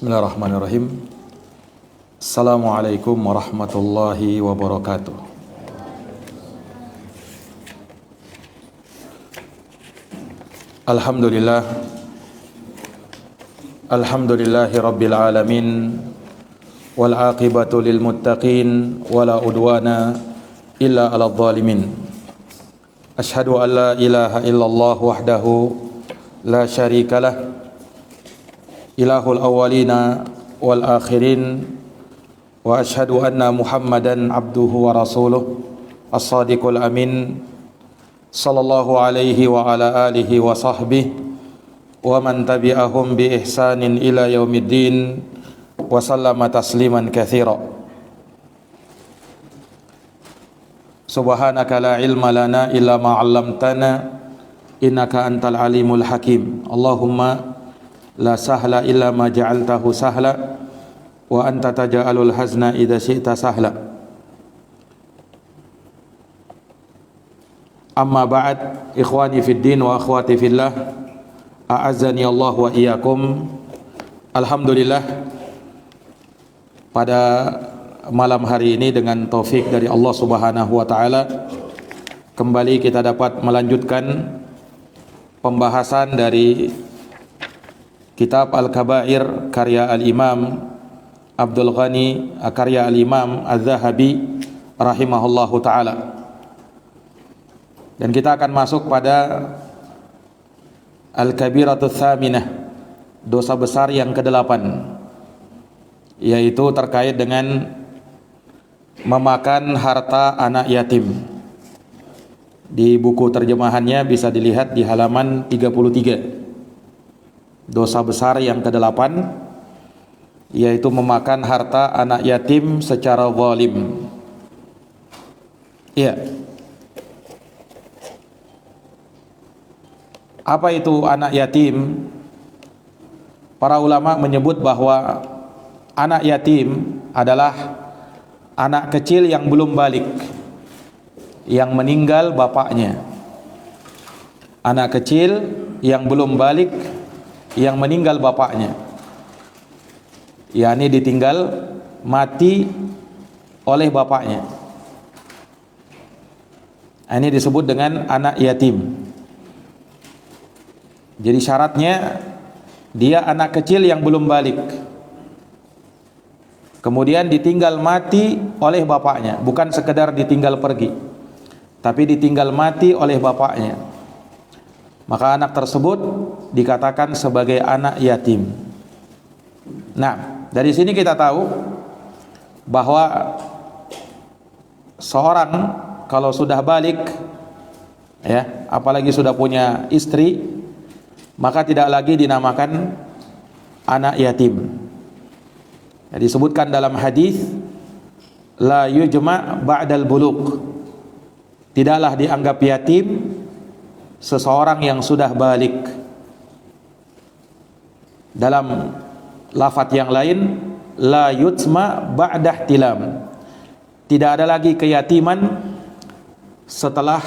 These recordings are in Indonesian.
Bismillahirrahmanirrahim. Assalamualaikum warahmatullahi wabarakatuh. Alhamdulillah. Alhamdulillahi rabbil alamin. Wal aqibatu lil muttaqin wala udwana illa 'alal zalimin. Asyhadu an la ilaha illallah wahdahu la syarikalah. Ilahul awwalina wal akhirin. Wa ashhadu anna Muhammadan abduhu wa rasuluh as-sadiqul amin sallallahu alaihi wa ala alihi wa sahbihi wa man tabi'ahum bi ihsanin ila yaumiddin wa sallama tasliman katsira. Subhanaka la ilma lana illa ma 'allamtana innaka antal alimul hakim. Allahumma la sahla illa ma ja'altahu sahla wa anta taj'alul hazna idza syi'ta sahla. Amma ba'd, ikhwani fid din wa akhwati fillah, a'azzani Allah wa iyyakum. Alhamdulillah, pada malam hari ini dengan taufik dari Allah Subhanahu wa taala kembali kita dapat melanjutkan pembahasan dari Kitab Al-Kabair karya Al-Imam Abdul Ghani, karya Al-Imam Az-Zahabi rahimahullahu ta'ala. Dan kita akan masuk pada Al-Kabiratul Thaminah, dosa besar yang ke-8, yaitu terkait dengan memakan harta anak yatim. Di buku terjemahannya bisa dilihat di halaman 33. Dosa besar yang ke-8 yaitu memakan harta anak yatim secara zalim. Iya. Apa itu anak yatim? Para ulama menyebut bahwa anak yatim adalah anak kecil yang belum balik, yang meninggal bapaknya. Anak kecil yang belum balik, yang meninggal bapaknya, yakni ditinggal mati oleh bapaknya. Ini disebut dengan anak yatim. Jadi syaratnya dia anak kecil yang belum balik, kemudian ditinggal mati oleh bapaknya, bukan sekedar ditinggal pergi, tapi ditinggal mati oleh bapaknya. Maka anak tersebut dikatakan sebagai anak yatim. Nah, dari sini kita tahu bahwa seorang kalau sudah balik, ya, apalagi sudah punya istri, maka tidak lagi dinamakan anak yatim. Ya, disebutkan dalam hadis, la yujma' ba'dal bulugh. Tidaklah dianggap yatim seseorang yang sudah balik. Dalam lafadz yang lain, la yutma ba'dah tilam. Tidak ada lagi keyatiman setelah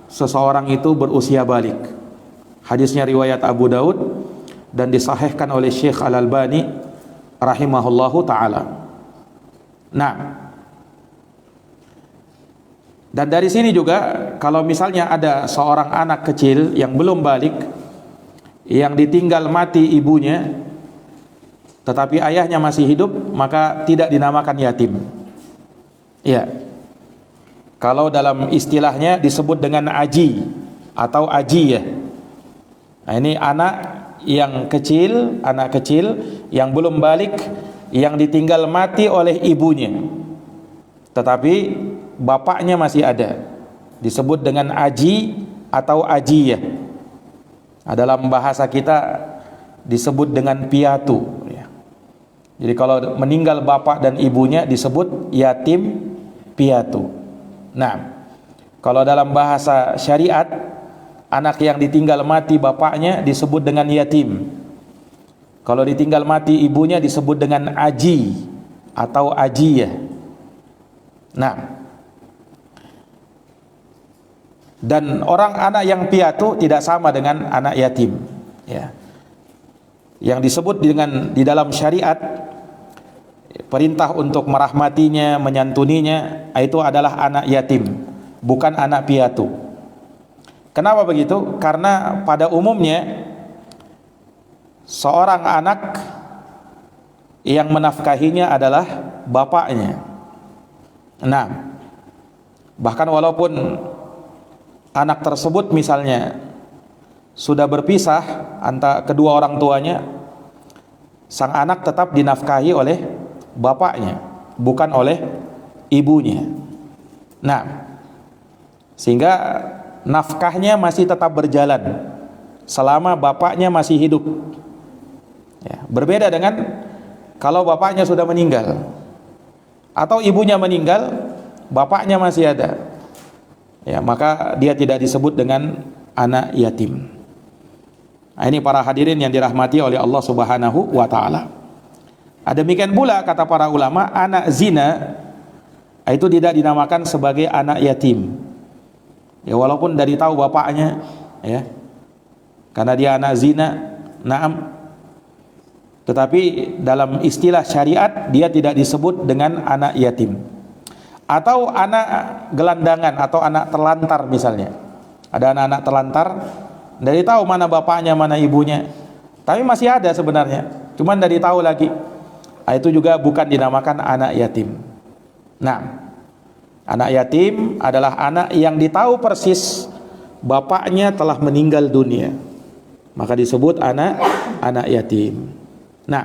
seseorang itu berusia balik. Hadisnya riwayat Abu Daud dan disahihkan oleh Syekh Al-Albani rahimahullahu ta'ala. Nah, dan dari sini juga kalau misalnya ada seorang anak kecil yang belum balik, yang ditinggal mati ibunya, tetapi ayahnya masih hidup, maka tidak dinamakan yatim. Ya. Kalau dalam istilahnya disebut dengan aji atau ajiyah. Nah, ini anak yang kecil, anak kecil yang belum balik, yang ditinggal mati oleh ibunya, tetapi bapaknya masih ada, disebut dengan aji atau ajiyah. Nah, dalam bahasa kita disebut dengan piatu, ya. Jadi kalau meninggal bapak dan ibunya disebut yatim piatu. Nah, kalau dalam bahasa syariat, anak yang ditinggal mati bapaknya disebut dengan yatim. Kalau ditinggal mati ibunya disebut dengan aji atau ajiyah. Nah, dan orang anak yang piatu tidak sama dengan anak yatim, ya. yang disebut dengan di dalam syariat perintah untuk merahmatinya, menyantuninya, itu adalah anak yatim, bukan anak piatu. Kenapa begitu? Karena pada umumnya seorang anak yang menafkahinya adalah bapaknya. Nah, bahkan walaupun anak tersebut misalnya sudah berpisah antara kedua orang tuanya, sang anak tetap dinafkahi oleh bapaknya, bukan oleh ibunya. Nah, sehingga nafkahnya masih tetap berjalan selama bapaknya masih hidup. Ya, berbeda dengan kalau bapaknya sudah meninggal atau ibunya meninggal, bapaknya masih ada. Ya, maka dia tidak disebut dengan anak yatim. Nah, ini para hadirin yang dirahmati oleh Allah Subhanahu wa taala. Demikian pula kata para ulama, anak zina itu tidak dinamakan sebagai anak yatim. Ya, walaupun dari tahu bapaknya, ya, karena dia anak zina, naam, tetapi dalam istilah syariat dia tidak disebut dengan anak yatim. Atau anak gelandangan atau anak terlantar misalnya. Ada anak-anak terlantar, dari tahu mana bapaknya, mana ibunya, tapi masih ada sebenarnya, cuman dari tahu lagi. Itu juga bukan dinamakan anak yatim. Nah, anak yatim adalah anak yang ditahu persis bapaknya telah meninggal dunia, maka disebut anak yatim. Nah,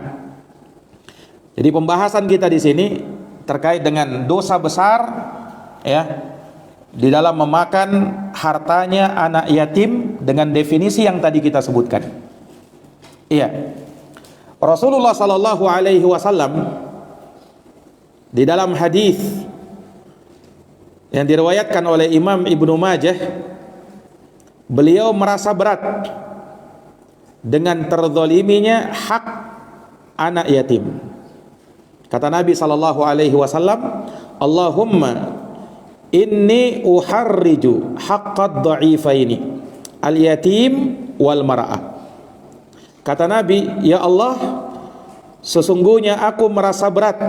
jadi pembahasan kita di sini terkait dengan dosa besar, ya, di dalam memakan hartanya anak yatim dengan definisi yang tadi kita sebutkan. Iya, Rasulullah sallallahu alaihi wasallam di dalam hadis yang diriwayatkan oleh Imam Ibnu Majah, beliau merasa berat dengan terzaliminya hak anak yatim. Kata Nabi sallallahu alaihi wasallam, Allahumma inni uharriju haqqad dha'ifaini al-yatim wal mar'ah. Kata Nabi, ya Allah, sesungguhnya aku merasa berat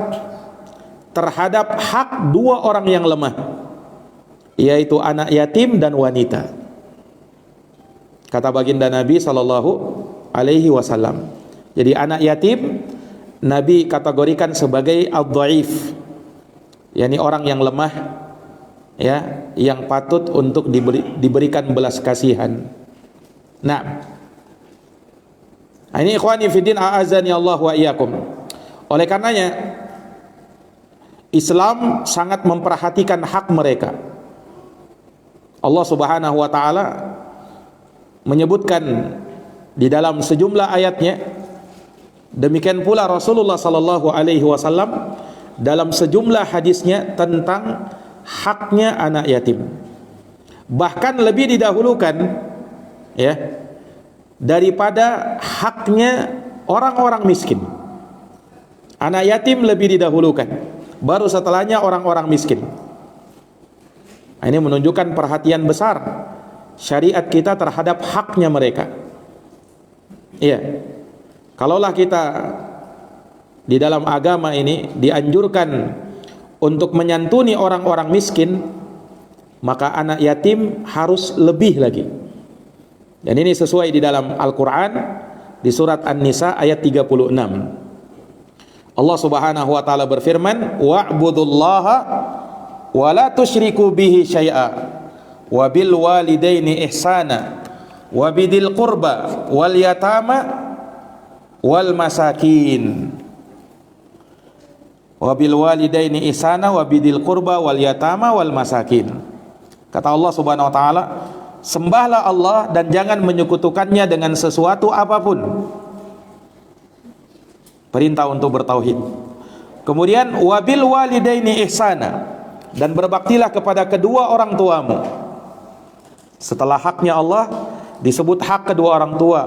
terhadap hak dua orang yang lemah, yaitu anak yatim dan wanita. Kata baginda Nabi sallallahu alaihi wasallam. Jadi anak yatim Nabi kategorikan sebagai ad-dhaif, yakni orang yang lemah, ya, yang patut untuk diberikan belas kasihan. Nah, ini ikhwani fiddin a'azani Allah wa iyyakum. Oleh karenanya Islam sangat memperhatikan hak mereka. Allah Subhanahu wa taala menyebutkan di dalam sejumlah ayatnya, demikian pula Rasulullah sallallahu alaihi wasallam dalam sejumlah hadisnya tentang haknya anak yatim. Bahkan lebih didahulukan, ya, daripada haknya orang-orang miskin. Anak yatim lebih didahulukan, baru setelahnya orang-orang miskin. Ini menunjukkan perhatian besar syariat kita terhadap haknya mereka. Iya. Kalaulah kita di dalam agama ini dianjurkan untuk menyantuni orang-orang miskin, maka anak yatim harus lebih lagi. Dan ini sesuai di dalam Al-Quran di surat An-Nisa ayat 36. Allah Subhanahu wa taala berfirman, wa'budullaha wa la tusyriku bihi syai'a wa bil walidaini ihsana wa bidil qurba wal yatama wal masakin wa bil walidaini ihsana wa bidil qurba wal yatama wal masakin. Kata Allah Subhanahu wa taala, sembahlah Allah dan jangan menyekutukannya dengan sesuatu apapun. Perintah untuk bertauhid. Kemudian wabil walidaini ihsana, dan berbaktilah kepada kedua orang tuamu. Setelah haknya Allah disebut hak kedua orang tua.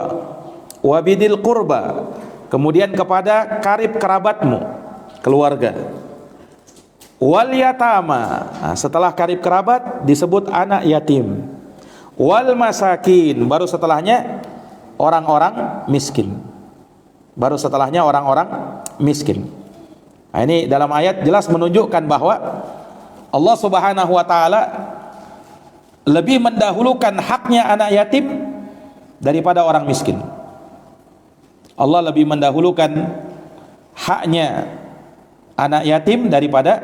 Wabidil qurba, kemudian kepada karib kerabatmu, keluarga. Wal yatama, nah, setelah karib kerabat disebut anak yatim. Wal masakin, baru setelahnya orang-orang miskin. baru setelahnya orang-orang miskin. Nah, ini dalam ayat jelas menunjukkan bahwa Allah Subhanahu wa taala lebih mendahulukan haknya anak yatim daripada orang miskin. Allah lebih mendahulukan haknya anak yatim daripada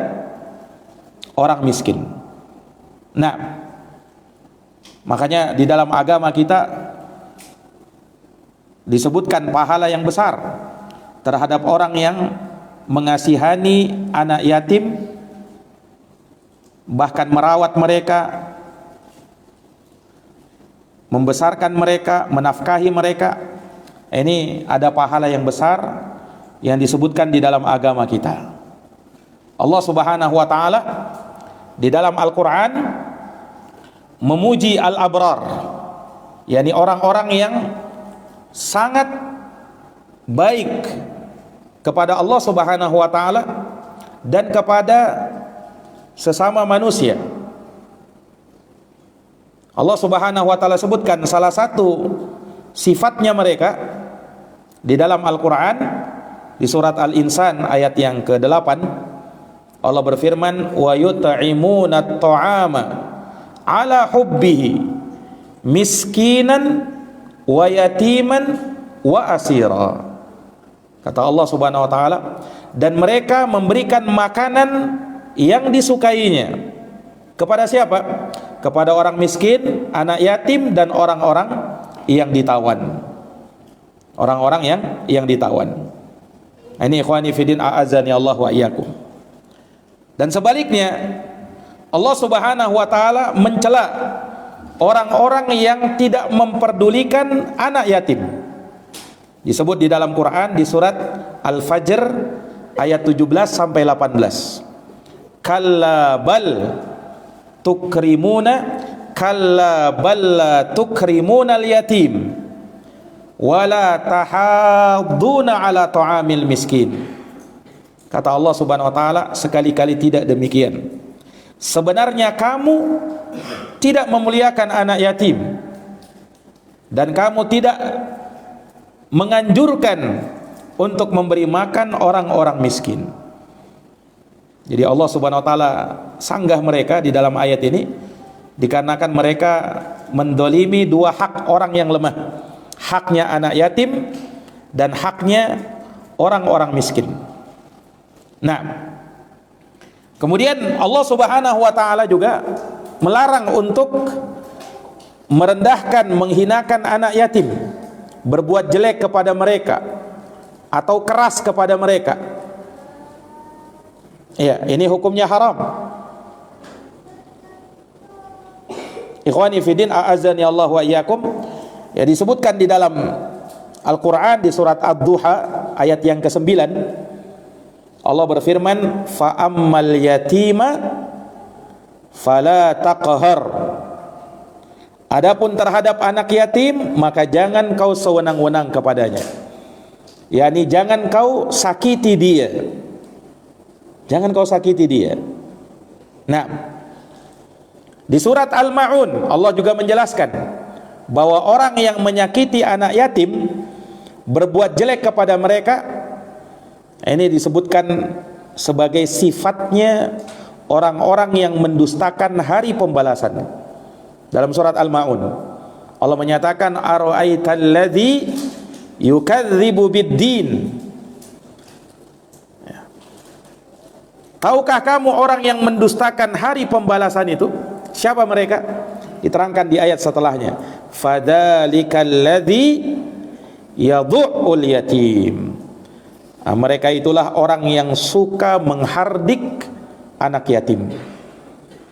orang miskin. Nah, makanya di dalam agama kita disebutkan pahala yang besar terhadap orang yang mengasihani anak yatim, bahkan merawat mereka, membesarkan mereka, menafkahi mereka. Ini ada pahala yang besar yang disebutkan di dalam agama kita. Allah Subhanahu wa taala di dalam Al-Qur'an memuji al-abrar, yakni orang-orang yang sangat baik kepada Allah Subhanahu wa taala dan kepada sesama manusia. Allah Subhanahu wa taala sebutkan salah satu sifatnya mereka di dalam Al-Qur'an di surat Al-Insan ayat yang ke-8. Allah berfirman, wa yut'imuna at-ta'ama ala hubbihi miskinan wa yatiman wa asira. Kata Allah Subhanahu wa taala, dan mereka memberikan makanan yang disukainya kepada siapa? Kepada orang miskin, anak yatim, dan orang-orang yang ditawan. Orang-orang yang ditawan. Ini ikhwani fiddin a'azzani Allah wa iyyakum. Dan sebaliknya, Allah Subhanahu wa taala mencela orang-orang yang tidak memperdulikan anak yatim. Disebut di dalam Quran di surat Al-Fajr ayat 17 sampai 18. Kalla bal tukrimuna al-yatim wala tahadduna ala ta'amil miskin. Kata Allah Subhanahu wa taala, sekali-kali tidak demikian. Sebenarnya kamu tidak memuliakan anak yatim dan kamu tidak menganjurkan untuk memberi makan orang-orang miskin. Jadi Allah Subhanahu wa taala sanggah mereka di dalam ayat ini dikarenakan mereka mendolimi dua hak orang yang lemah, haknya anak yatim dan haknya orang-orang miskin. Nah, kemudian Allah Subhanahu wa taala juga melarang untuk merendahkan, menghinakan anak yatim, berbuat jelek kepada mereka atau keras kepada mereka. Ya, ini hukumnya haram. Ikhwani fiddin a'azzani Allah wa iyyakum. Ya, disebutkan di dalam Al-Qur'an di surat Ad-Duha ayat yang ke-9. Allah berfirman, fa ammal yatima fala taqhar. Adapun terhadap anak yatim, maka jangan kau sewenang-wenang kepadanya. Yani jangan kau sakiti dia. Jangan kau sakiti dia. Nah, di surat Al-Ma'un Allah juga menjelaskan bahwa orang yang menyakiti anak yatim, berbuat jelek kepada mereka, ini disebutkan sebagai sifatnya orang-orang yang mendustakan hari pembalasan. Dalam surat Al-Ma'un Allah menyatakan, ara'aital ladzi yukadzibu bid-din. Tahukah kamu orang yang mendustakan hari pembalasan itu? Siapa mereka? Diterangkan di ayat setelahnya, fadzalikal ladzi yadhu'ul yatim. Nah, mereka itulah orang yang suka menghardik anak yatim.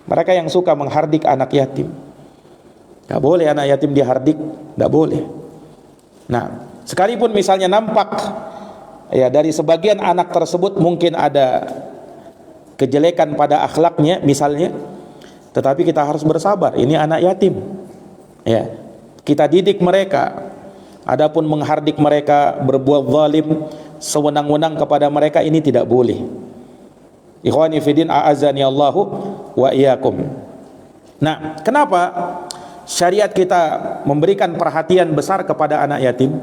Mereka yang suka menghardik anak yatim. Gak boleh anak yatim dihardik, gak boleh. Nah, sekalipun misalnya nampak ya dari sebagian anak tersebut mungkin ada kejelekan pada akhlaknya misalnya, tetapi kita harus bersabar, ini anak yatim. Ya, kita didik mereka. Adapun menghardik mereka, berbuat zalim, sewenang-wenang kepada mereka, ini tidak boleh. Ikhwani fiddin a'azzani Allahu wa iyyakum. Nah, kenapa syariat kita memberikan perhatian besar kepada anak yatim?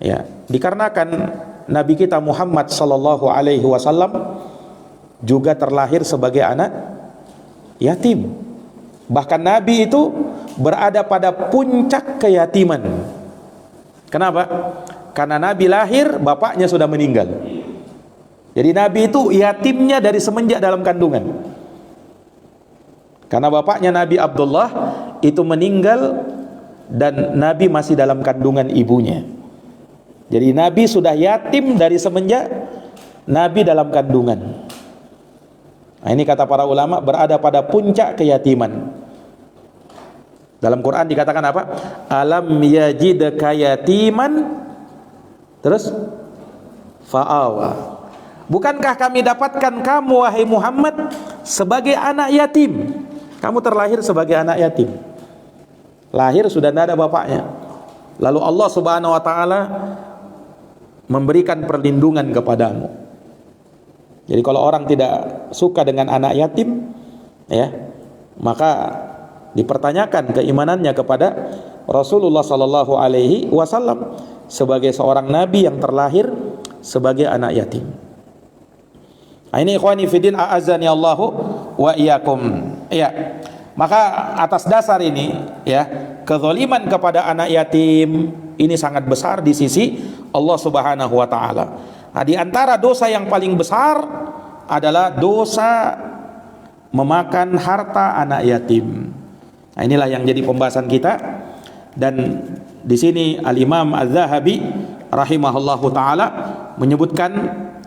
Ya, dikarenakan Nabi kita Muhammad sallallahu alaihi wasallam juga terlahir sebagai anak yatim. Bahkan Nabi itu berada pada puncak keyatiman. Kenapa? Karena Nabi lahir, bapaknya sudah meninggal. Jadi Nabi itu yatimnya dari semenjak dalam kandungan. Karena bapaknya Nabi Abdullah itu meninggal dan Nabi masih dalam kandungan ibunya. Jadi Nabi sudah yatim dari semenjak Nabi dalam kandungan. Nah, ini kata para ulama berada pada puncak keyatiman. Dalam Quran dikatakan apa? Alam yajidka yatiman, terus fa'awa. Bukankah kami dapatkan kamu wahai Muhammad sebagai anak yatim? Kamu terlahir sebagai anak yatim. Lahir sudah tidak ada bapaknya. Lalu Allah Subhanahu wa taala memberikan perlindungan kepadamu. Jadi kalau orang tidak suka dengan anak yatim, ya, maka dipertanyakan keimanannya kepada Rasulullah sallallahu alaihi wasallam sebagai seorang nabi yang terlahir sebagai anak yatim. Nah, ini ikhwani fiddin a'azzani Allahu wa iyyakum. Ya. Maka atas dasar ini, ya, kezaliman kepada anak yatim ini sangat besar di sisi Allah Subhanahu wa taala. Nah, di antara dosa yang paling besar adalah dosa memakan harta anak yatim. Nah, inilah yang jadi pembahasan kita, dan di sini Al-Imam Az-Zahabi rahimahullahu taala menyebutkan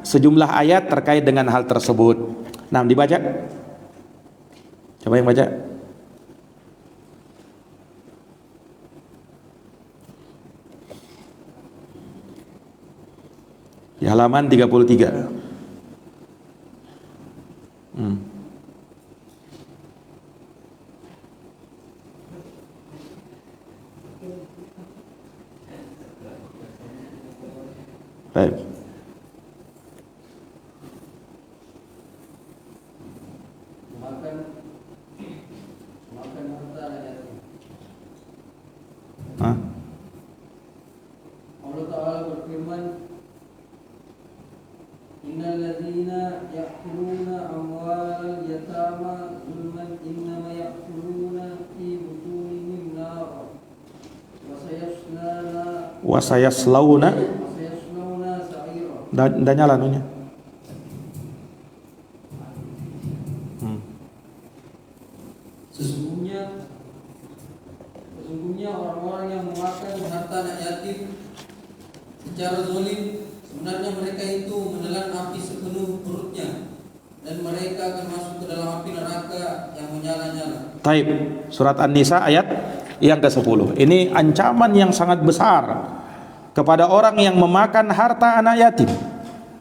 sejumlah ayat terkait dengan hal tersebut. Nah, dibaca. Coba yang baca. Di halaman 33. Baik. Makan harta yatim. Allah Ta'ala berfirman, innal ladzina ya'kuluna amwalal yatama zulman innama ya'kuluna fi butunihim nar wa sayaslawna sa'ira. Dah nyala nunya. Sesungguhnya orang-orang yang memakan harta anak yatim secara zalim, sebenarnya mereka itu menelan api sepenuh perutnya, dan mereka akan masuk ke dalam api neraka yang menyala-nyala. Taib, surat An-Nisa ayat yang ke-10. Ini ancaman yang sangat besar kepada orang yang memakan harta anak yatim.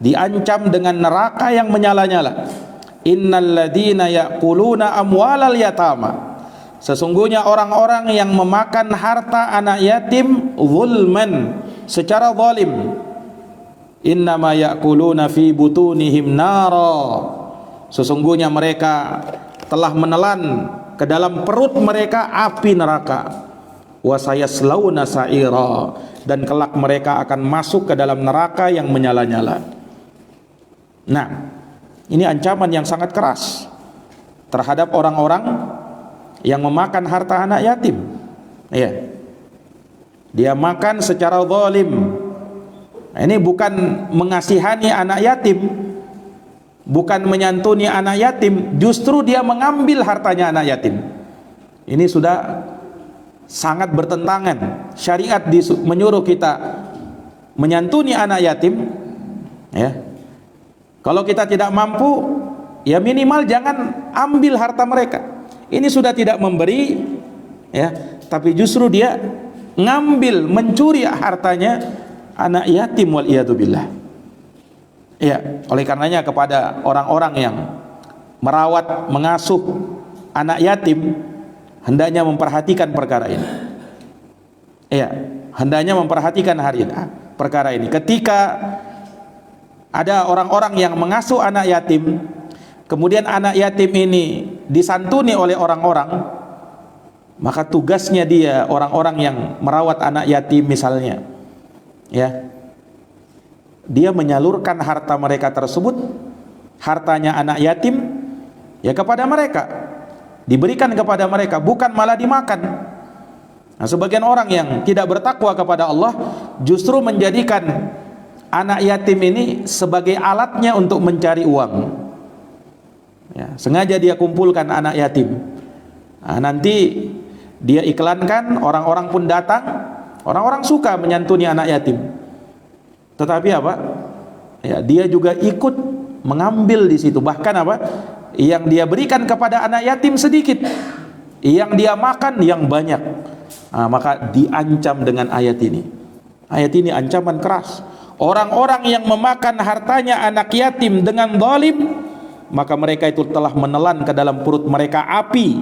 Diancam dengan neraka yang menyala-nyala. Innal ladzina ya'kuluna amwalal yatama. Sesungguhnya orang-orang yang memakan harta anak yatim zulman, secara zalim, innama ya'kuluna fi butunihim nara. Sesungguhnya mereka telah menelan ke dalam perut mereka api neraka. Wa sayaslawna sa'ira, dan kelak mereka akan masuk ke dalam neraka yang menyala-nyala. Nah, ini ancaman yang sangat keras terhadap orang-orang yang memakan harta anak yatim. Ya. Dia makan secara zalim. Nah, ini bukan mengasihani anak yatim, bukan menyantuni anak yatim, justru dia mengambil hartanya anak yatim. Ini sudah sangat bertentangan. Syariat menyuruh kita menyantuni anak yatim, ya. Kalau kita tidak mampu, ya minimal jangan ambil harta mereka. Ini sudah tidak memberi, ya, tapi justru dia ngambil, mencuri hartanya anak yatim, wal iyadu billah. Ya, oleh karenanya kepada orang-orang yang merawat, mengasuh anak yatim, hendaknya memperhatikan perkara ini. Ya, hendaknya memperhatikan perkara ini. Ketika ada orang-orang yang mengasuh anak yatim, kemudian anak yatim ini disantuni oleh orang-orang, maka tugasnya dia, orang-orang yang merawat anak yatim misalnya, ya, dia menyalurkan harta mereka tersebut, hartanya anak yatim, ya kepada mereka, diberikan kepada mereka, bukan malah dimakan. Nah, sebagian orang yang tidak bertakwa kepada Allah justru menjadikan anak yatim ini sebagai alatnya untuk mencari uang, ya, sengaja dia kumpulkan anak yatim. Nah, nanti dia iklankan, orang-orang pun datang, orang-orang suka menyantuni anak yatim. Tetapi apa? Ya, dia juga ikut mengambil di situ. Bahkan apa? Yang dia berikan kepada anak yatim sedikit, yang dia makan yang banyak. Nah, maka diancam dengan ayat ini. Ayat ini ancaman keras. Orang-orang yang memakan hartanya anak yatim dengan zalim, maka mereka itu telah menelan ke dalam perut mereka api,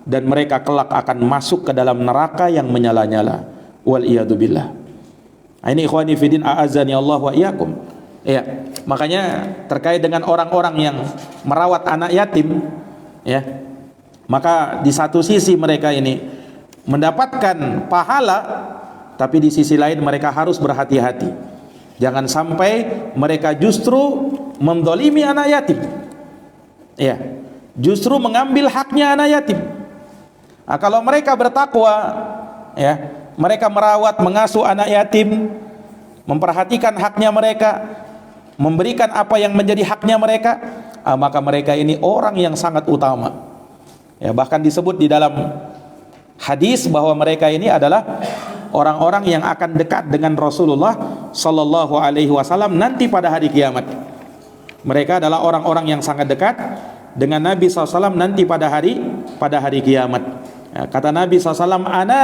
dan mereka kelak akan masuk ke dalam neraka yang menyala-nyala. Wal iyadu billah. Nah, ini ikhwani fiddin a'azani Allah wa iyyakum. Ya, makanya terkait dengan orang-orang yang merawat anak yatim, ya, maka di satu sisi mereka ini mendapatkan pahala, tapi di sisi lain mereka harus berhati-hati. Jangan sampai mereka justru mendolimi anak yatim, ya, justru mengambil haknya anak yatim. Nah, kalau mereka bertakwa, ya, mereka merawat, mengasuh anak yatim, memperhatikan haknya mereka, memberikan apa yang menjadi haknya mereka, maka mereka ini orang yang sangat utama. Ya, bahkan disebut di dalam hadis bahwa mereka ini adalah orang-orang yang akan dekat dengan Rasulullah sallallahu alaihi wasallam nanti pada hari kiamat. Mereka adalah orang-orang yang sangat dekat dengan Nabi SAW nanti pada hari kiamat. Ya, kata Nabi SAW, ana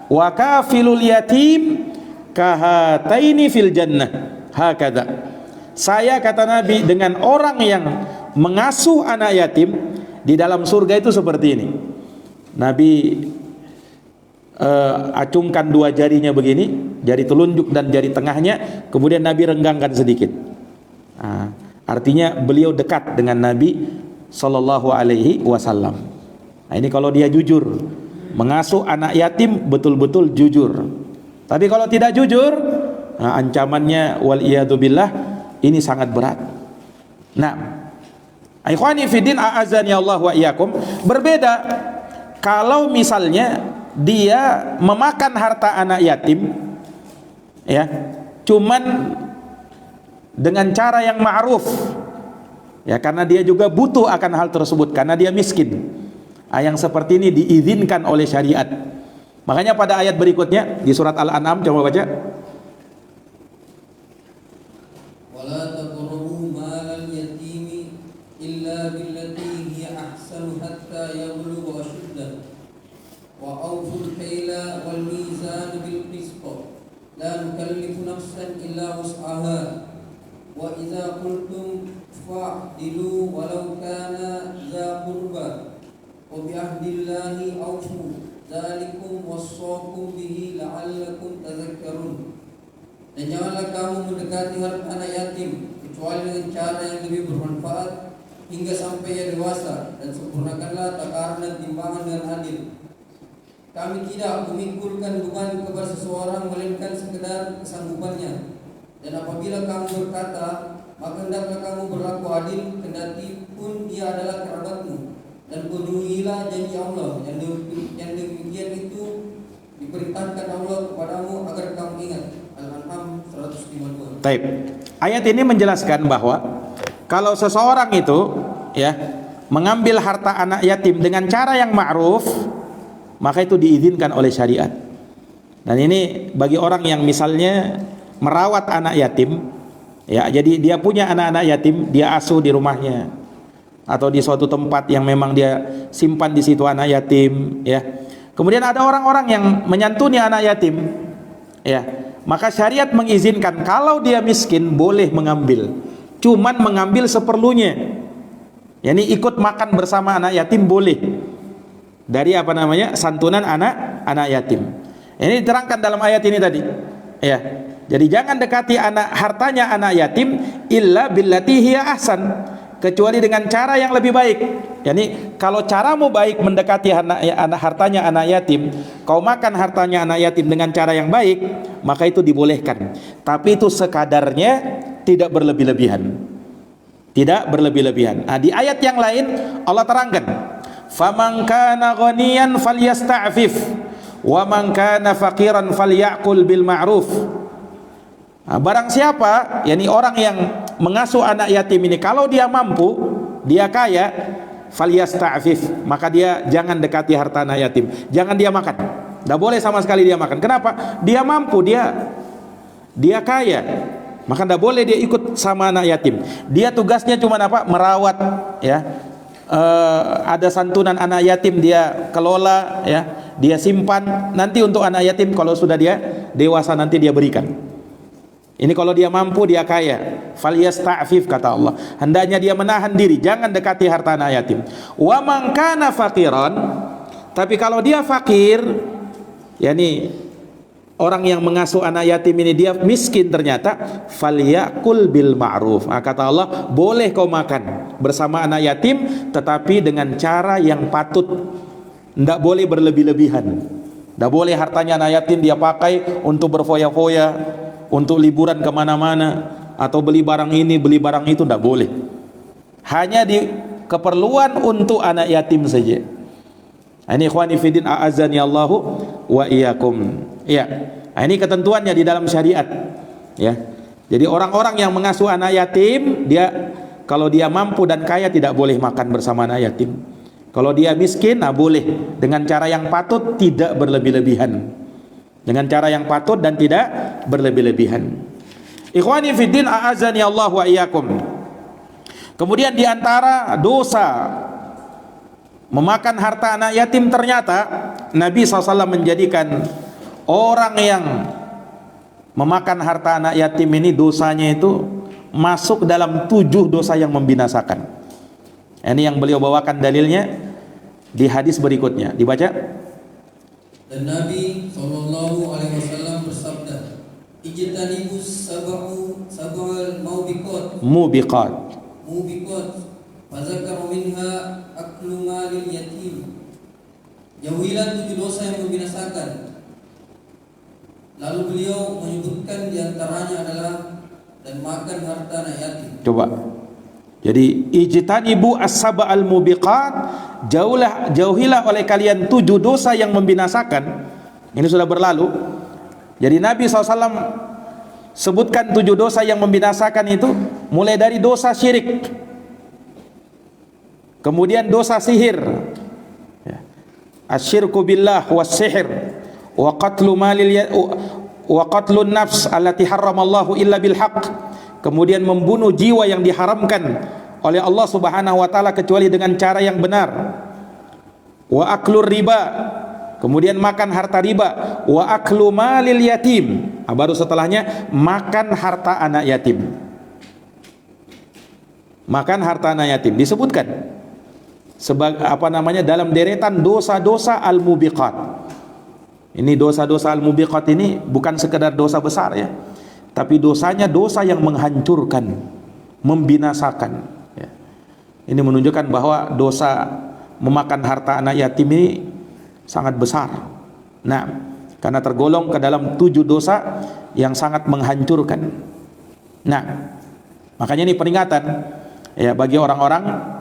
wa kafilul yatim kahataini fil jannah hakada. Saya, kata Nabi, dengan orang yang mengasuh anak yatim di dalam surga itu seperti ini. Nabi acungkan dua jarinya begini, jari telunjuk dan jari tengahnya, kemudian Nabi renggangkan sedikit. Artinya beliau dekat dengan Nabi sallallahu alaihi wasallam. Nah, ini kalau dia jujur mengasuh anak yatim, betul-betul jujur. Tapi kalau tidak jujur, ancamannya wal iyadu billah ini sangat berat. Nah, ikhwani fiddin a'azani Allah wa iyyakum, berbeda kalau misalnya dia memakan harta anak yatim, ya, cuman dengan cara yang ma'ruf, ya, karena dia juga butuh akan hal tersebut, karena dia miskin. Yang seperti ini diizinkan oleh syariat. Makanya pada ayat berikutnya di surat Al-An'am, coba baca. Wala taqrabu malal yatimi illa billati hiya ahsanu hatta yablugha ashuddah wa awful kaila wal mizan bil qist la nukallifu nafsan illa wus'aha wa idza qultum fa'dilu walau kana dza qurba wa bi ahdillahi awfu dzalikum wassaqum bihi la'allakum tadhakkarun. Dan janganlah kamu mendekati harta anak yatim kecuali dengan cara yang lebih bermanfaat hingga sampai ia dewasa, dan sempurnakanlah takaran dan timbangan dengan adil. Kami tidak memikulkan beban kepada seseorang melainkan sekedar kesanggupannya. Dan apabila kamu berkata, maka hendaklah kamu berlaku adil, kendati pun dia adalah kerabatmu. Dan penuhilah janji Allah yang demikian itu diperintahkan Allah kepadamu agar kamu ingat. Al-An'am 152. Baik. Ayat ini menjelaskan bahwa kalau seseorang itu, ya, mengambil harta anak yatim dengan cara yang ma'ruf, maka itu diizinkan oleh syariat. Dan ini bagi orang yang misalnya merawat anak yatim, ya, jadi dia punya anak-anak yatim, dia asuh di rumahnya atau di suatu tempat yang memang dia simpan di situ anak yatim, ya. Kemudian ada orang-orang yang menyantuni anak yatim, ya, maka syariat mengizinkan kalau dia miskin boleh mengambil, cuman mengambil seperlunya. Yani ikut makan bersama anak yatim boleh, dari apa namanya, santunan anak yatim. Ini diterangkan dalam ayat ini tadi, ya. Jadi jangan dekati hartanya anak yatim illa billati hiya ahsan, kecuali dengan cara yang lebih baik. yakni kalau caramu baik mendekati hartanya anak yatim, kau makan hartanya anak yatim dengan cara yang baik, maka itu dibolehkan. Tapi itu sekadarnya, tidak berlebih-lebihan. Tidak berlebih-lebihan. Nah, di ayat yang lain Allah terangkan, "Faman kana ghaniyan falyasta'fif, wa man kana faqiran falyakul bil ma'ruf." Nah, barang siapa, yakni orang yang mengasuh anak yatim ini, kalau dia mampu, dia kaya, falyasta'fif, maka dia jangan dekati harta anak yatim, jangan dia makan, tidak boleh sama sekali dia makan. Kenapa? Dia mampu, dia kaya, maka tidak boleh dia ikut sama anak yatim. Dia tugasnya cuma apa? Merawat, ya. Ada santunan anak yatim dia kelola, ya, dia simpan, nanti untuk anak yatim kalau sudah dia dewasa nanti dia berikan. Ini kalau dia mampu, dia kaya, falyasta'fif, kata Allah, hendaknya dia menahan diri, jangan dekati harta anak yatim. Wa man kana faqiran, tapi kalau dia fakir, yakni orang yang mengasuh anak yatim ini dia miskin ternyata, falyakul bil ma'ruf. Kata Allah, boleh kau makan bersama anak yatim, tetapi dengan cara yang patut, tidak boleh berlebih-lebihan. Tidak boleh hartanya anak yatim dia pakai untuk berfoya-foya, untuk liburan kemana-mana, atau beli barang ini, beli barang itu, tidak boleh. Hanya di keperluan untuk anak yatim saja. Ini ikhwani fiddin, a'azzani Allahu wa iyyakum. Ya, ini ketentuannya di dalam syariat. Ya, jadi orang-orang yang mengasuh anak yatim, dia kalau dia mampu dan kaya tidak boleh makan bersama anak yatim. Kalau dia miskin, boleh dengan cara yang patut, tidak berlebih-lebihan. Dengan cara yang patut dan tidak berlebih-lebihan. Ikhwani fiddin, a'azzani Allah wa iyyakum. Kemudian di antara dosa memakan harta anak yatim, ternyata Nabi SAW menjadikan orang yang memakan harta anak yatim ini, dosanya itu masuk dalam 7 dosa yang membinasakan. Ini yang beliau bawakan dalilnya di hadis berikutnya. Dibaca. Dan Nabi SAW bersabda, "Ijtanibus sab'al mubiqat, fazakara minha aklu malil yatim." Jauhilah 7 dosa yang membinasakan. Lalu beliau menyebutkan diantaranya adalah dan makan harta anak yatim. Coba. Jadi ijtanibu as-sab'al mubiqat, jauhilah oleh kalian 7 dosa yang membinasakan. Ini sudah berlalu. Jadi Nabi SAW sebutkan 7 dosa yang membinasakan itu, mulai dari dosa syirik, kemudian dosa sihir, asyirku billah was sihir, wa qatlun nafs allati harramallahu illa bil haqq, kemudian membunuh jiwa yang diharamkan oleh Allah Subhanahu wa taala kecuali dengan cara yang benar. Wa aklur riba, kemudian makan harta riba. Wa aklu malil yatim, baru setelahnya makan harta anak yatim. Makan harta anak yatim disebutkan sebagai dalam deretan dosa-dosa al-mubiqat. Ini dosa-dosa al-mubiqat ini bukan sekedar dosa besar, ya, tapi dosanya dosa yang menghancurkan, membinasakan, ya. Ini menunjukkan bahwa dosa memakan harta anak yatim ini sangat besar. Nah, karena tergolong ke dalam 7 dosa yang sangat menghancurkan. Nah, makanya ini peringatan, ya, bagi orang-orang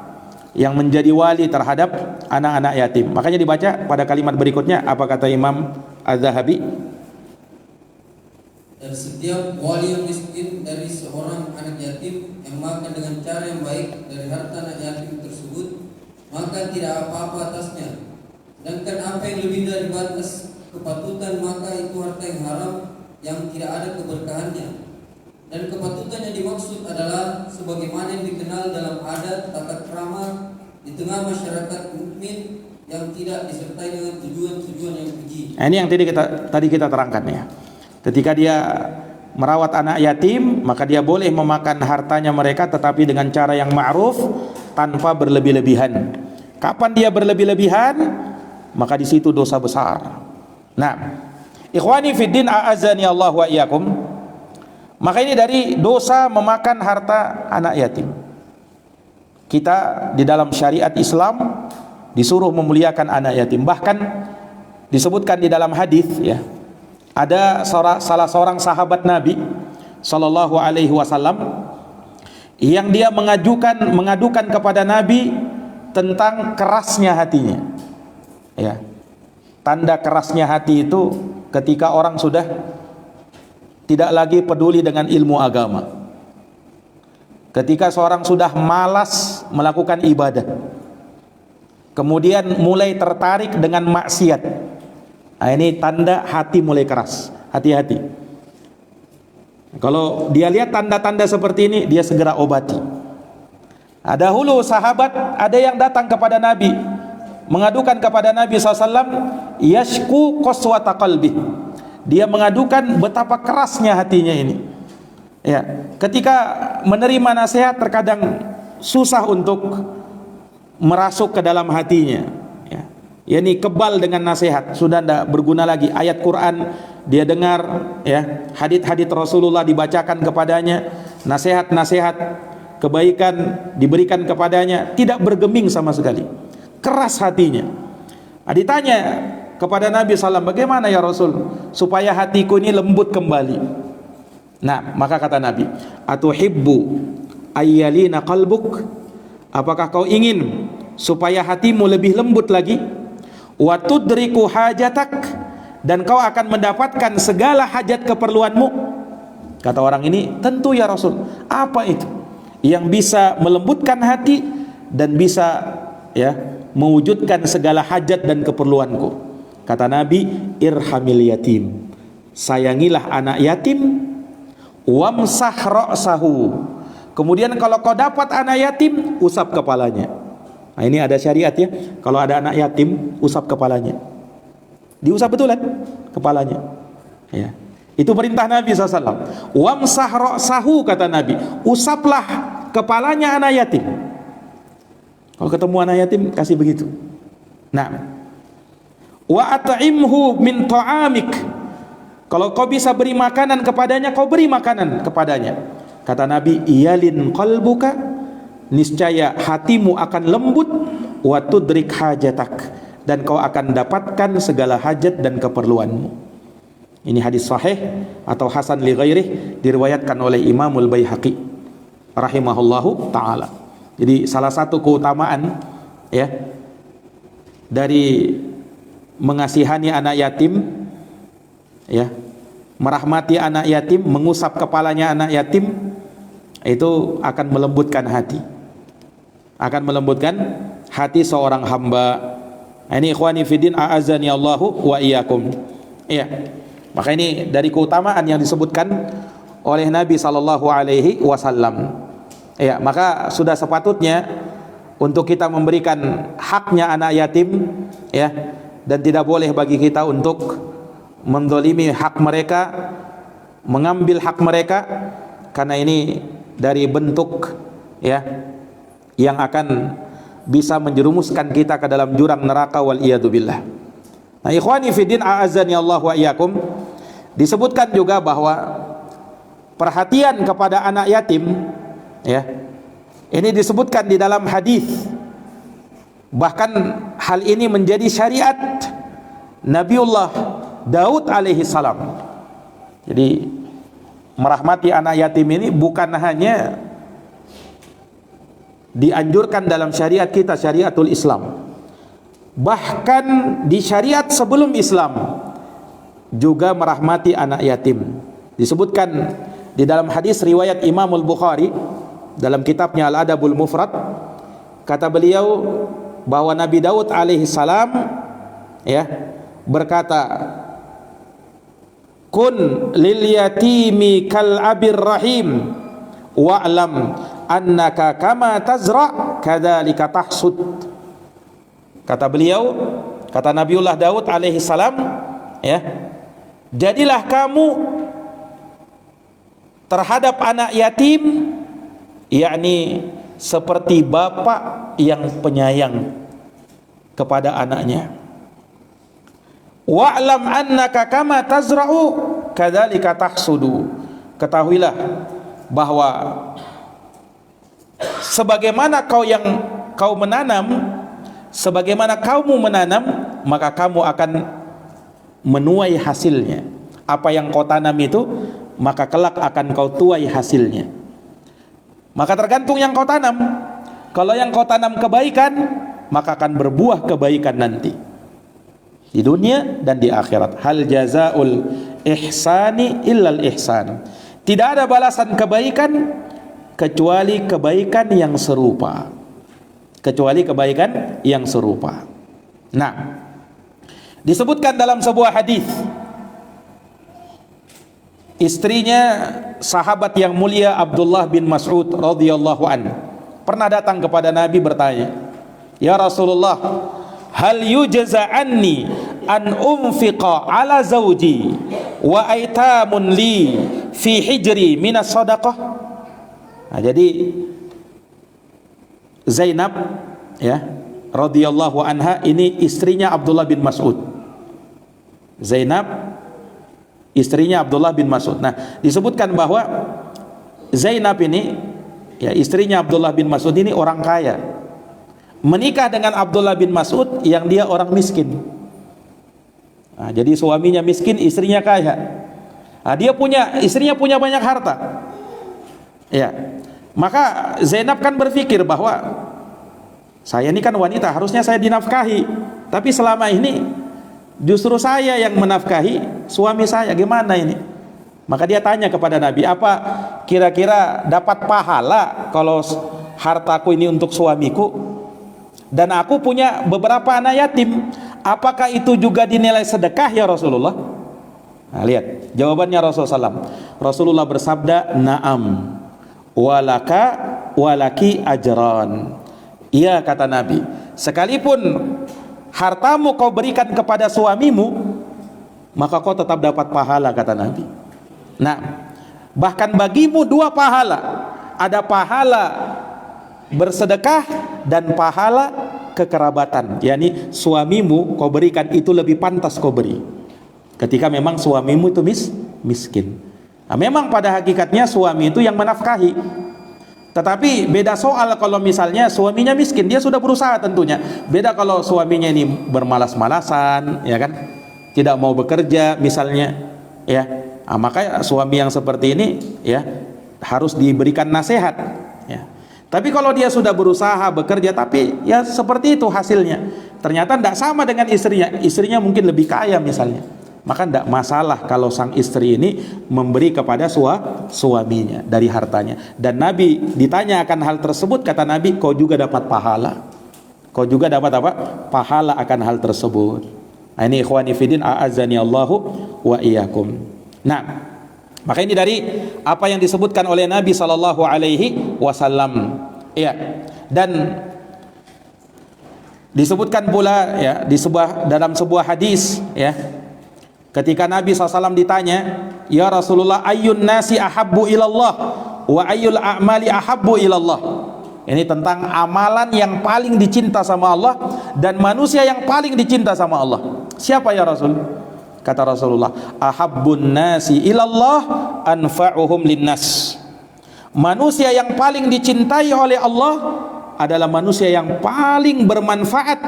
yang menjadi wali terhadap anak-anak yatim. Makanya dibaca pada kalimat berikutnya, apa kata Imam Az-Zahabi? Dan setiap wali yang miskin dari seorang anak yatim yang makan dengan cara yang baik dari harta anak yatim tersebut, maka tidak apa-apa atasnya. Sedangkan apa yang lebih dari batas kepatutan, maka itu harta yang haram yang tidak ada keberkahannya. Dan kepatutan yang dimaksud adalah sebagaimana yang dikenal dalam adat tata krama di tengah masyarakat mukmin yang tidak disertai dengan tujuan-tujuan yang keji. Ini yang tadi kita terangkan, ya. Ketika dia merawat anak yatim, maka dia boleh memakan hartanya mereka, tetapi dengan cara yang ma'ruf, tanpa berlebih-lebihan. Kapan dia berlebih-lebihan, maka di situ dosa besar. Nah, ikhwani fiddin, a'azzani Allah wa iyyakum. Maka ini dari dosa memakan harta anak yatim. kita di dalam syariat Islam disuruh memuliakan anak yatim. Bahkan disebutkan di dalam hadis, ya, ada salah seorang sahabat Nabi sallallahu alaihi wasallam yang dia mengadukan kepada Nabi tentang kerasnya hatinya. Ya. Tanda kerasnya hati itu ketika orang sudah tidak lagi peduli dengan ilmu agama. Ketika seorang sudah malas melakukan ibadah, kemudian mulai tertarik dengan maksiat. Nah, ini tanda hati mulai keras. Hati-hati. Kalau dia lihat tanda-tanda seperti ini, dia segera obati. Ada dahulu sahabat, ada yang datang kepada Nabi, mengadukan kepada Nabi SAW, yashku qaswata qalbi. Dia mengadukan betapa kerasnya hatinya ini. Ya, ketika menerima nasihat terkadang susah untuk merasuk ke dalam hatinya. Ya, ini kebal dengan nasihat, sudah tidak berguna lagi. Ayat Quran dia dengar, ya, hadits-hadits Rasulullah dibacakan kepadanya, nasihat-nasihat kebaikan diberikan kepadanya, tidak bergeming sama sekali. Keras hatinya. Ditanya kepada Nabi SAW, bagaimana ya Rasul supaya hatiku ini lembut kembali? Nah, maka kata Nabi, atuhibbu ayyalina qalbuk? Apakah kau ingin supaya hatimu lebih lembut lagi? Wa tudriku hajatak, dan kau akan mendapatkan segala hajat keperluanmu? Kata orang ini, tentu ya Rasul. Apa itu yang bisa melembutkan hati dan bisa, ya, mewujudkan segala hajat dan keperluanku? Kata Nabi, irhamil yatim, sayangilah anak yatim, wamsah ra'sahu, kemudian kalau kau dapat anak yatim, usap kepalanya. Nah, ini ada syariat, ya. Kalau ada anak yatim, usap kepalanya. Diusap betulan kepalanya. Ya. Itu perintah Nabi SAW. Wamsah ra'sahu, kata Nabi, usaplah kepalanya anak yatim. Kalau ketemu anak yatim, kasih begitu. Nah, wa at'imhu min ta'amik, kalau kau bisa beri makanan kepadanya, kau beri makanan kepadanya. Kata Nabi, iyalin qalbuka, niscaya hatimu akan lembut, wa tudrik hajatak, dan kau akan dapatkan segala hajat dan keperluanmu. Ini hadis sahih atau hasan li ghairih, diriwayatkan oleh Imamul Baihaqi rahimahullahu taala. Jadi salah satu keutamaan, ya, dari mengasihani anak yatim, ya, merahmati anak yatim, mengusap kepalanya anak yatim, itu akan melembutkan hati. Akan melembutkan hati seorang hamba. Ini ikhwani fiddin, a'azani Allahu wa iyyakum. Ya. Maka ini dari keutamaan yang disebutkan oleh Nabi sallallahu alaihi wasallam. Ya, maka sudah sepatutnya untuk kita memberikan haknya anak yatim, ya, dan tidak boleh bagi kita untuk mendolimi hak mereka, mengambil hak mereka, karena ini dari bentuk, ya, yang akan bisa menjerumuskan kita ke dalam jurang neraka, wal iyadu billah. Nah, ikhwani fiddin, a'azani Allah wa iyyakum, disebutkan juga bahwa perhatian kepada anak yatim, ya, ini disebutkan di dalam hadis. Bahkan hal ini menjadi syariat Nabiullah Daud alaihi salam. Jadi merahmati anak yatim ini bukan hanya dianjurkan dalam syariat kita, syariatul Islam, bahkan di syariat sebelum Islam juga merahmati anak yatim. Disebutkan di dalam hadis riwayat Imamul Bukhari dalam kitabnya Al-Adabul Mufrad, kata beliau bahwa Nabi Daud alaihi salam, ya, berkata, kun lil yatimi kal abir rahim wa'lam annaka kama tazra kadzalika tahsud. Kata beliau, kata Nabiullah Daud alaihi salam, ya, jadilah kamu terhadap anak yatim, yakni seperti bapak yang penyayang kepada anaknya. Wa'lam annaka kama tazra'u kadzalika tahsudu. Ketahuilah bahwa sebagaimana kau menanam, sebagaimana kamu menanam, maka kamu akan menuai hasilnya. Apa yang kau tanam itu, maka kelak akan kau tuai hasilnya. Maka tergantung yang kau tanam. Kalau yang kau tanam kebaikan, maka akan berbuah kebaikan nanti di dunia dan di akhirat. Hal jazaul ihsani illal ihsan. Tidak ada balasan kebaikan kecuali kebaikan yang serupa. Kecuali kebaikan yang serupa. Nah, disebutkan dalam sebuah hadis, istrinya sahabat yang mulia Abdullah bin Mas'ud radhiyallahu an pernah datang kepada Nabi bertanya, "Ya Rasulullah, hal yujza anni an unfiqa ala zawji wa aitamun li fi hijri minas sadaqah?" Nah, jadi Zainab ya radhiyallahu anha ini istrinya Abdullah bin Mas'ud. Zainab istrinya Abdullah bin Mas'ud. Nah, disebutkan bahwa Zainab ini ya istrinya Abdullah bin Mas'ud ini orang kaya. Menikah dengan Abdullah bin Mas'ud yang dia orang miskin. Nah, jadi suaminya miskin, istrinya kaya. Nah, istrinya punya banyak harta. Ya. Maka Zainab kan berpikir bahwa saya ini kan wanita, harusnya saya dinafkahi. Tapi selama ini justru saya yang menafkahi suami saya, gimana ini? Maka dia tanya kepada Nabi, apa kira-kira dapat pahala kalau hartaku ini untuk suamiku? Dan aku punya beberapa anak yatim, apakah itu juga dinilai sedekah ya Rasulullah? Nah, lihat jawabannya Rasulullah SAW. Rasulullah bersabda, "Na'am walaki ajran." Iya, kata Nabi, sekalipun hartamu kau berikan kepada suamimu, maka kau tetap dapat pahala, kata Nabi. Nah, bahkan bagimu dua pahala, ada pahala bersedekah dan pahala kekerabatan, yakni suamimu kau berikan itu lebih pantas kau beri ketika memang suamimu itu miskin. Nah, memang pada hakikatnya suami itu yang menafkahi. Tetapi beda soal kalau misalnya suaminya miskin, dia sudah berusaha tentunya. Beda kalau suaminya ini bermalas-malasan, ya kan? Tidak mau bekerja misalnya, ya. Nah, maka suami yang seperti ini ya harus diberikan nasihat, ya. Tapi kalau dia sudah berusaha bekerja tapi ya seperti itu hasilnya, ternyata tidak sama dengan istrinya mungkin lebih kaya misalnya, maka tidak masalah kalau sang istri ini memberi kepada suaminya dari hartanya. Dan Nabi ditanya akan hal tersebut, kata Nabi, kau juga dapat pahala. Kau juga dapat apa? Pahala akan hal tersebut. Nah, ini ikhwani fiddin, a'azzani Allahu wa iyyakum. Nah, maka ini dari apa yang disebutkan oleh Nabi sallallahu alaihi wasallam. Ya. Dan disebutkan pula ya dalam sebuah hadis ya, ketika Nabi SAW ditanya, "Ya Rasulullah, ayyun nasi ahabbu ilallah wa ayyul a'mali ahabbu ilallah?" Ini tentang amalan yang paling dicinta sama Allah dan manusia yang paling dicinta sama Allah. Siapa ya Rasul? Kata Rasulullah, "Ahabbun nasi ilallah anfa'uhum linnas." Manusia yang paling dicintai oleh Allah adalah manusia yang paling bermanfaat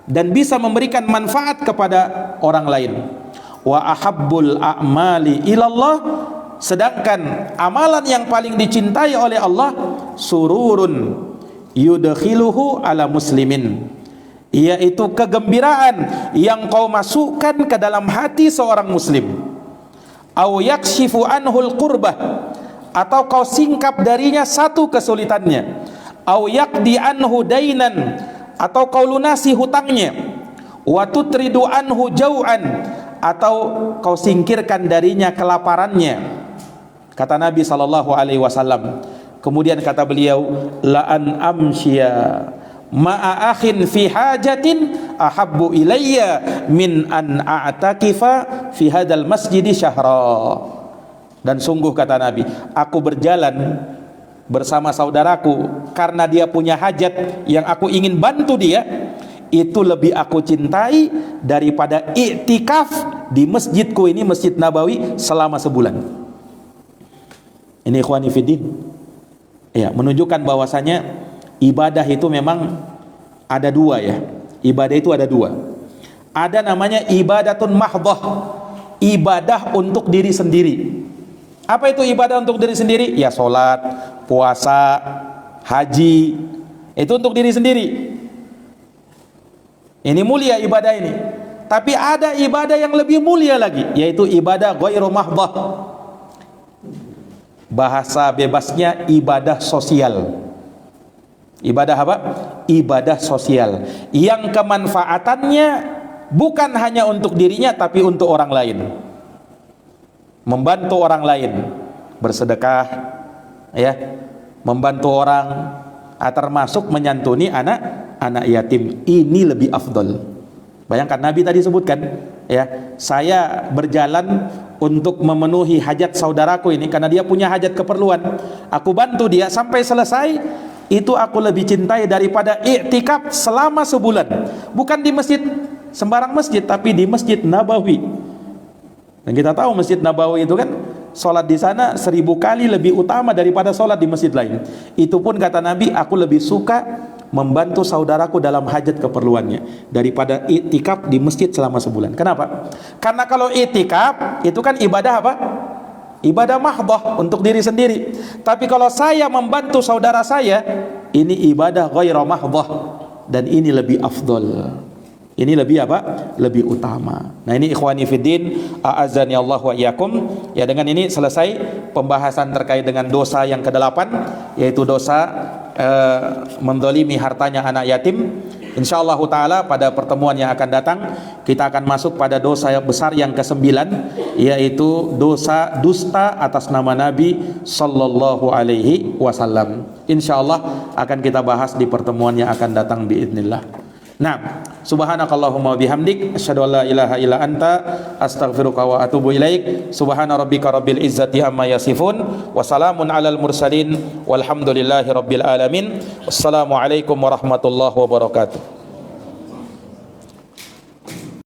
dan bisa memberikan manfaat kepada orang lain. Wa ahabbul a'mali ilallah, sedangkan amalan yang paling dicintai oleh Allah, sururun yudkhiluhu ala muslimin, yaitu kegembiraan yang kau masukkan ke dalam hati seorang muslim. Au yakshifu anhul qurbah, atau kau singkap darinya satu kesulitannya. Au yaqdi anhu dainan, atau kau lunasi hutangnya. Wa tutridu anhu jau'an, atau kau singkirkan darinya kelaparannya. Kata Nabi sallallahu alaihi wasallam. Kemudian kata beliau, la an amshiya ma'a akhin fi hajatin ahabbu ilayya min an a'takifa fi hadal masjidi syahra. Dan sungguh kata Nabi, aku berjalan bersama saudaraku karena dia punya hajat yang aku ingin bantu dia, itu lebih aku cintai daripada i'tikaf di masjidku ini, Masjid Nabawi, selama sebulan. Ini ikhwani fiddin. Ya, menunjukkan bahwasanya ibadah itu memang ada dua ya. Ibadah itu ada dua. Ada namanya ibadatun mahdhah, ibadah untuk diri sendiri. Apa itu ibadah untuk diri sendiri? Ya sholat, puasa, haji. Itu untuk diri sendiri. Ini mulia ibadah ini. Tapi ada ibadah yang lebih mulia lagi, yaitu ibadah ghairu mahdhah. Bahasa bebasnya ibadah sosial. Ibadah apa? Ibadah sosial yang kemanfaatannya bukan hanya untuk dirinya tapi untuk orang lain. Membantu orang lain, bersedekah, ya, membantu orang, termasuk menyantuni anak yatim. Ini lebih afdol. Bayangkan Nabi tadi sebutkan, ya, saya berjalan untuk memenuhi hajat saudaraku ini karena dia punya hajat keperluan. Aku bantu dia sampai selesai. Itu aku lebih cintai daripada i'tikaf selama sebulan. Bukan di masjid sembarang masjid, tapi di Masjid Nabawi. Dan kita tahu Masjid Nabawi itu kan sholat di sana 1000 kali lebih utama daripada sholat di masjid lain. Itu pun kata Nabi, aku lebih suka membantu saudaraku dalam hajat keperluannya daripada i'tikaf di masjid selama sebulan. Kenapa? Karena kalau i'tikaf itu kan ibadah apa? Ibadah mahdhah untuk diri sendiri. Tapi kalau saya membantu saudara saya, ini ibadah ghairu mahdhah, dan ini lebih afdol. Ini lebih apa? Lebih utama. Nah, ini ikhwani fiddin, a'azzani Allah wa iyyakum. Ya, dengan ini selesai pembahasan terkait dengan dosa yang ke-8, yaitu dosa mendolimi hartanya anak yatim. Insyaallah taala pada pertemuan yang akan datang kita akan masuk pada dosa yang besar yang ke-9, yaitu dosa dusta atas nama Nabi sallallahu alaihi wasallam. Insyaallah akan kita bahas di pertemuan yang akan datang biidznillah. Nah, subhanakallahumma bihamdik asyhadu an la ilaha illa anta astaghfiruka wa atubu ilaik. Subhana rabbika rabbil izzati amma yasifun wa salamun alal mursalin walhamdulillahi rabbil alamin. Wassalamu alaikum warahmatullahi wabarakatuh.